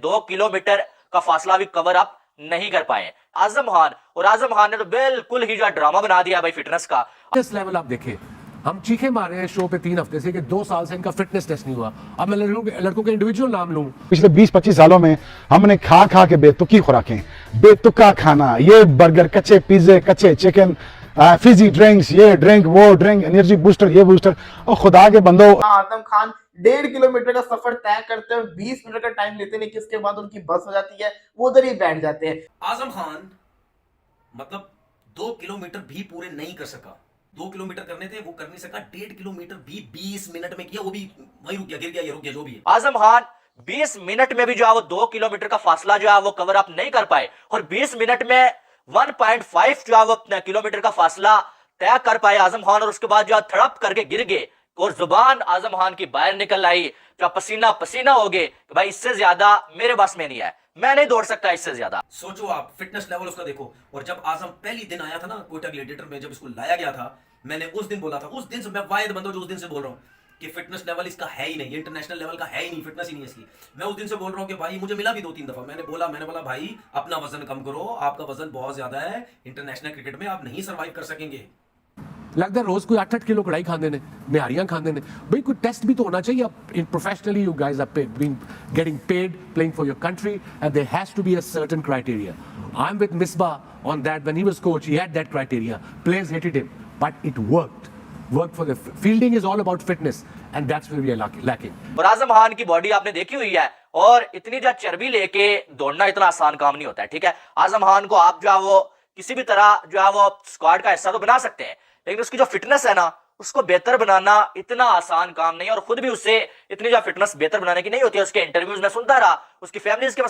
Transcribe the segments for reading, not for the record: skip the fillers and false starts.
2 kilometre का फासला भी कवर अप नहीं कर पाए आजम खान ने तो बिल्कुल ही जो ड्रामा बना दिया भाई फिटनेस का। फिटनेस लेवल आप देखिए, हम चीखे मार रहे हैं शो पे 3 हफ्ते से कि 2 साल से इनका फिटनेस टेस्ट नहीं हुआ। अब मैं लड़कों के इंडिविजुअल नाम लूं, पिछले 20-25 सालों में हमने खा खा के बेतुकी खुराकें, बेतुका खाना, ये बर्गर, कच्चे पिज्जे, कच्चे चिकन, फिजी ड्रिंक्स, ये ड्रिंक, वो ड्रिंक, एनर्जी बूस्टर, ये बूस्टर, और खुदा के बंदो। आजम खान 1.5 किलोमीटर का सफर तय करते हुए 20 मिनट का टाइम लेते, लेकिन इसके बाद उनकी बस हो जाती है, वो उधर ही बैठ जाते हैं। आजम खान मतलब 2 किलोमीटर भी पूरे नहीं कर सका। 2 किलोमीटर करने थे, वो कर नहीं सका। 1.5 किलोमीटर भी 20 मिनट में किया, वो भी वही रुक गया, गिर गया, ये रुक गया, जो भी है। आजम खान 20 मिनट में भी जो है वो 2 किलोमीटर का फासला जो है वो कवर अप नहीं कर पाए, और 20 मिनट में 1.5 जो है वो किलोमीटर का फासला तय कर पाए आजम खान, और उसके बाद जो थड़प करके गिर गए और जुबान आजम खान की बाहर निकल आई, जो पसीना पसीना हो गए कि भाई इससे ज्यादा मेरे बस में नहीं है, मैं नहीं दौड़ सकता इससे ज्यादा। सोचो आप, फिटनेस लेवल उसका देखो। और जब आजम पहली दिन आया था ना कोयटा ग्लैडिएटर में, जब इसको लाया गया था, मैंने उस दिन बोला था, उस दिन से मैं वायद बंदा जो उस दिन से बोल रहा हूं कि फिटनेस लेवल इसका है ही नहीं, इंटरनेशनल लेवल का है ही नहीं, फिटनेस ही नहीं है इसकी। मैं उस दिन से बोल रहा हूं कि भाई, मुझे मिला भी 2-3 दफा, मैंने बोला भाई अपना वजन कम करो, आपका वजन बहुत ज्यादा है, इंटरनेशनल क्रिकेट में आप नहीं सर्वाइव कर सकेंगे। लगता है रोज कोई 8-8 किलो कढ़ाई खाते ने, निहारियां खाते ने। भाई कोई टेस्ट भी तो होना चाहिए। In professionally you guys are being getting paid playing for your country and there has to be a certain criteria. I am with Misbah on that. When he was coach he had that criteria, players hated him but it worked for the fielding is all about fitness and that's where we are lacking. और आजम खान की body आपने देखी हुई है, और इतनी जो चर्बी लेके दौड़ना इतना आसान काम नहीं होता है, ठीक है। आजम खान को आप जो है वो किसी भी तरह जो है वो स्क्वाड का हिस्सा तो बना सकते हैं, लेकिन उसकी जो फिटनेस है ना, उसको बेहतर बनाना इतना आसान काम नहीं है, और खुद भी उससे इतनी जो फिटनेस बेहतर बनाने की नहीं होती है। उसके इंटरव्यूज में सुनता रहा, उसकी फैमिली के मैं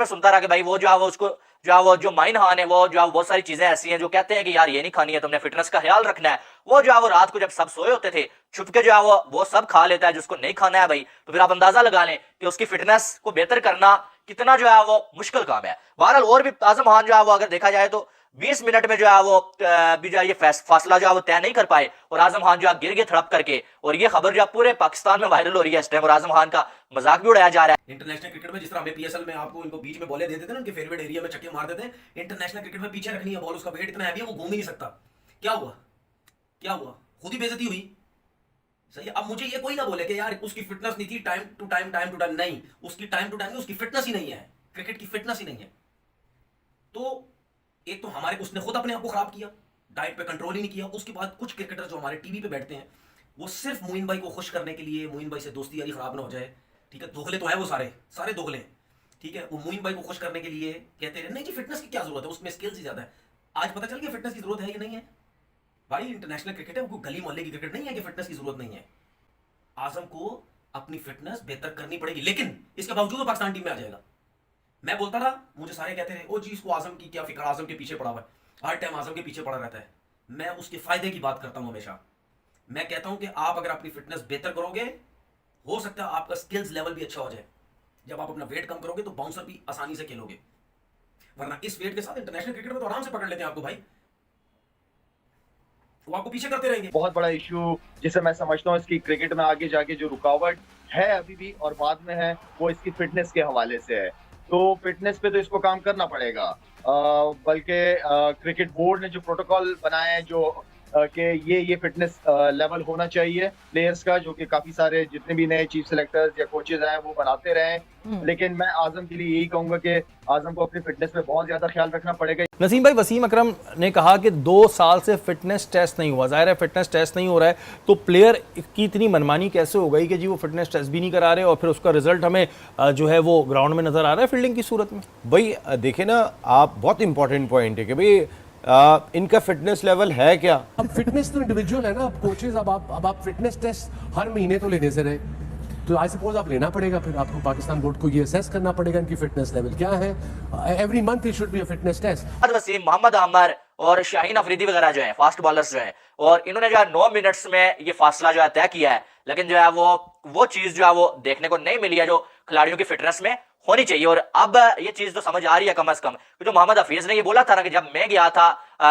सुनता रहा कि भाई वो जो है वो उसको जो है वो जो माइन खान है, वो जो है बहुत सारी चीजें ऐसी हैं जो कहते हैं कि यार ये नहीं खानी है, तुमने फिटनेस का ख्याल रखना है। वो जो है वो रात को जब सब सोए होते थे, छुप के जो है वो सब खा लेता है जिसको नहीं खाना है भाई। तो फिर आप अंदाजा लगा लें कि उसकी फिटनेस को बेहतर करना कितना जो है वो मुश्किल काम है। बहरहाल और भी आजम खान जो है वो अगर देखा जाए तो 20 मिनट में जो है वो भी जो है ये फासला जो है वो तय नहीं कर पाए, और आजम खान जो है गिर गए थड़प करके, और ये खबर जो है पूरे पाकिस्तान में वायरल हो रही है इस टाइम, और आजम खान का मजाक भी उड़ाया जा रहा है। इंटरनेशनल क्रिकेट में जिस तरह हमें पीएसएल में आपको इनको बीच में बॉलें दे देते हैं, उनके फेवरेट एरिया में छक्के मार देते हैं, इंटरनेशनल क्रिकेट में पीछे रखनी है बॉल, उसका वेट इतना हैवी है वो घूम ही नहीं सकता। क्या हुआ? खुद ही बेइज्जती हुई। सही है। अब मुझे ये कोई ना बोले कि यार उसकी फिटनेस नहीं थी, टाइम टू टाइम नहीं, उसकी टाइम टू टाइम नहीं, उसकी फिटनेस ही नहीं है, क्रिकेट की फिटनेस ही नहीं है। तो एक तो हमारे उसने खुद अपने आप को खराब किया, डाइट पे कंट्रोल ही नहीं किया। उसके बाद कुछ क्रिकेटर जो हमारे टीवी पे बैठते हैं, वो सिर्फ मोइन भाई को खुश करने के लिए, मोइन भाई से दोस्ती यारी खराब ना हो जाए, ठीक है, दोगले तो है वो सारे दोगले हैं, ठीक है, वो मोइन भाई को खुश करने के लिए कहते हैं नहीं जी फिटनेस की क्या जरूरत है, उसमें स्किल्स ही ज्यादा है। आज पता चल गया फिटनेस की जरूरत है या नहीं है। भाई इंटरनेशनल क्रिकेट है, वो गली मोहल्ले की क्रिकेट नहीं है कि फिटनेस की जरूरत नहीं है। आजम को अपनी फिटनेस बेहतर करनी पड़ेगी, लेकिन इसके बावजूद वो पाकिस्तान टीम में आ जाएगा। मैं बोलता था, मुझे सारे कहते रहे ओ जी इसको आजम की क्या फिक्र, आजम के पीछे पड़ा हुआ है, हर टाइम आजम के पीछे पड़ा रहता है। मैं उसके फायदे की बात करता हूं हमेशा। मैं कहता हूं कि आप अगर अपनी फिटनेस बेहतर करोगे, हो सकता है आपका स्किल्स लेवल भी अच्छा हो जाए। जब आप अपना वेट कम करोगे तो बाउंसर भी आसानी से खेलोगे, वरना इस वेट के साथ इंटरनेशनल क्रिकेट में तो आराम से पकड़ लेते हैं आपको भाई, वो आपको पीछे करते रहेंगे। बहुत बड़ा इशू जिसे मैं समझता हूँ इसकी क्रिकेट में आगे जाके जो रुकावट है अभी भी और बाद में है, वो इसकी फिटनेस के हवाले से है। तो फिटनेस पे तो इसको काम करना पड़ेगा, बल्कि क्रिकेट बोर्ड ने जो प्रोटोकॉल बनाया है जो कि ये फिटनेस लेवल होना चाहिए प्लेयर्स का, जो कि काफी सारे जितने भी नए चीफ सिलेक्टर्स या कोचेज आए वो बनाते रहे। लेकिन मैं आजम के लिए यही कहूंगा कि आजम को अपनी फिटनेस पे बहुत ज्यादा ख्याल रखना पड़ेगा। नसीम भाई, वसीम अकरम ने कहा कि 2 साल से फिटनेस टेस्ट नहीं हुआ। जाहिर है फिटनेस टेस्ट नहीं हो रहा है तो प्लेयर की इतनी मनमानी कैसे हो गई कि जी वो फिटनेस टेस्ट भी नहीं करा रहे और फिर उसका रिजल्ट हमें जो है वो ग्राउंड में नजर आ रहा है फील्डिंग की सूरत में। भाई देखिए ना, आप बहुत इंपॉर्टेंट पॉइंट है कि भाई इनका फिटनेस लेवल है क्या। अब फिटनेस तो इंडिविजुअल है ना, अब कोचेज अब आप फिटनेस टेस्ट हर महीने तो लेने से रहे, तो आई सपोज आप लेना पड़ेगा, फिर आपको पाकिस्तान बोर्ड को ये असेस करना पड़ेगा इनकी फिटनेस लेवल क्या है। Every month it should be a fitness test. Wasim, Mohammad Aamer और शाहीन अफरीदी वगैरह जो है फास्ट बॉलर्स जो है, और इन्होंने जो है 9 मिनट्स में ये फासला जो है तय किया है, लेकिन जो है वो चीज जो है वो देखने को नहीं मिली है जो खिलाड़ियों की फिटनेस में होनी चाहिए। और अब ये चीज तो समझ आ रही है कम से कम, जो मोहम्मद हफीज ने ये बोला था ना कि जब मैं गया था,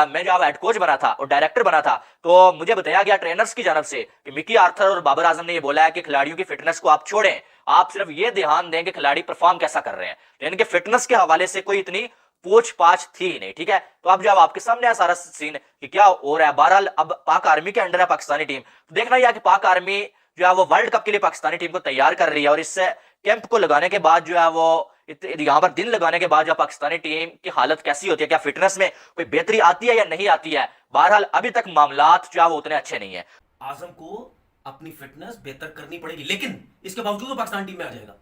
मैं जब हेड कोच बना था और डायरेक्टर बना था, तो मुझे बताया गया ट्रेनर्स की जानब से कि मिकी आर्थर और बाबर आजम ने ये बोला है कि खिलाड़ियों की फिटनेस को आप छोड़ें, आप सिर्फ ये ध्यान दें कि खिलाड़ी परफॉर्म कैसा कर रहे हैं, लेकिन कि फिटनेस के हवाले से कोई इतनी पूछ पाछ थी ही नहीं, ठीक है। तो अब जब आपके सामने है सारा सीन कि क्या हो रहा है, बहरहाल अब पाक आर्मी के अंडर है पाकिस्तानी टीम, तो देखना यह कि पाक आर्मी जो है वो वर्ल्ड कप के लिए पाकिस्तानी टीम को तैयार कर रही है, और इससे कैंप को लगाने के बाद जो है वो यहाँ पर दिन लगाने के बाद जो पाकिस्तानी टीम की हालत कैसी होती है, क्या फिटनेस में कोई बेहतरी आती है या नहीं आती है, बहरहाल अभी तक मामलात जो है वो उतने अच्छे नहीं है। आजम को अपनी फिटनेस बेहतर करनी पड़ेगी, लेकिन इसके बावजूद वो पाकिस्तान टीम में आ जाएगा।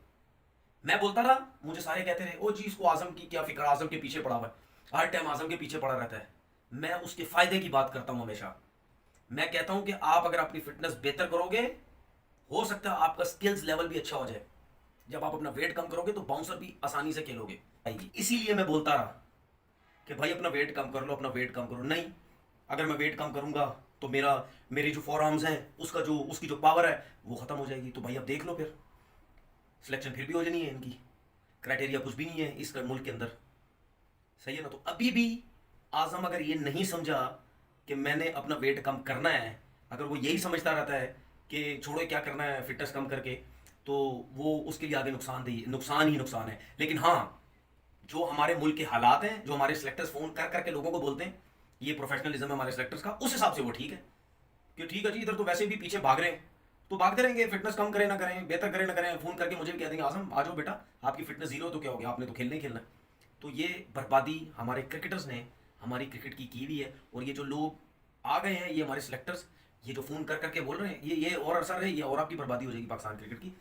मैं बोलता रहा, मुझे सारे कहते रहे ओ जी इसको आजम की क्या फिक्र, आजम के पीछे पड़ा हुआ है, हर टाइम आजम के पीछे पड़ा रहता है। मैं उसके फायदे की बात करता हूं हमेशा। मैं कहता हूं कि आप अगर अपनी फिटनेस बेहतर करोगे, हो सकता है आपका स्किल्स लेवल भी अच्छा हो जाए। जब आप अपना वेट कम करोगे तो बाउंसर भी आसानी से खेलोगे। इसीलिए मैं बोलता रहा कि भाई अपना वेट कम कर लो, अपना वेट कम करो। नहीं, अगर मैं वेट कम करूंगा तो मेरी जो फोर आर्म्स हैं उसकी जो पावर है वो खत्म हो जाएगी। तो भाई अब देख लो, फिर सिलेक्शन फिर भी हो जानी है, इनकी क्राइटेरिया कुछ भी नहीं है इस मुल्क के अंदर, सही है ना। तो अभी भी आजम अगर ये नहीं समझा कि मैंने अपना वेट कम करना है, अगर वो यही समझता रहता है कि छोड़ो क्या करना है फिटनेस कम करके, तो वो उसके लिए आगे नुकसान ही नुकसान है। लेकिन हाँ, जो हमारे मुल्क के हालात हैं, जो हमारे सिलेक्टर्स फोन कर करके लोगों को बोलते हैं, ये प्रोफेशनलिज्म है हमारे सिलेक्टर्स का, उस हिसाब से वो ठीक है कि ठीक है जी इधर तो वैसे भी पीछे भाग रहे हैं तो भागते रहेंगे, फिटनेस कम करें ना करें, बेहतर करें ना करें, फोन करके मुझे भी कह देंगे आजम आ जाओ बेटा, आपकी फिटनेस जीरो तो क्या हो गया, आपने तो खेलना ही खेलना है। तो ये बर्बादी हमारे क्रिकेटर्स ने हमारी क्रिकेट की हुई है। और ये जो लोग आ गए हैं, ये हमारे सिलेक्टर्स, ये जो फोन कर करके बोल रहे हैं, ये और असर है, ये और आपकी बर्बादी हो जाएगी पाकिस्तान क्रिकेट की।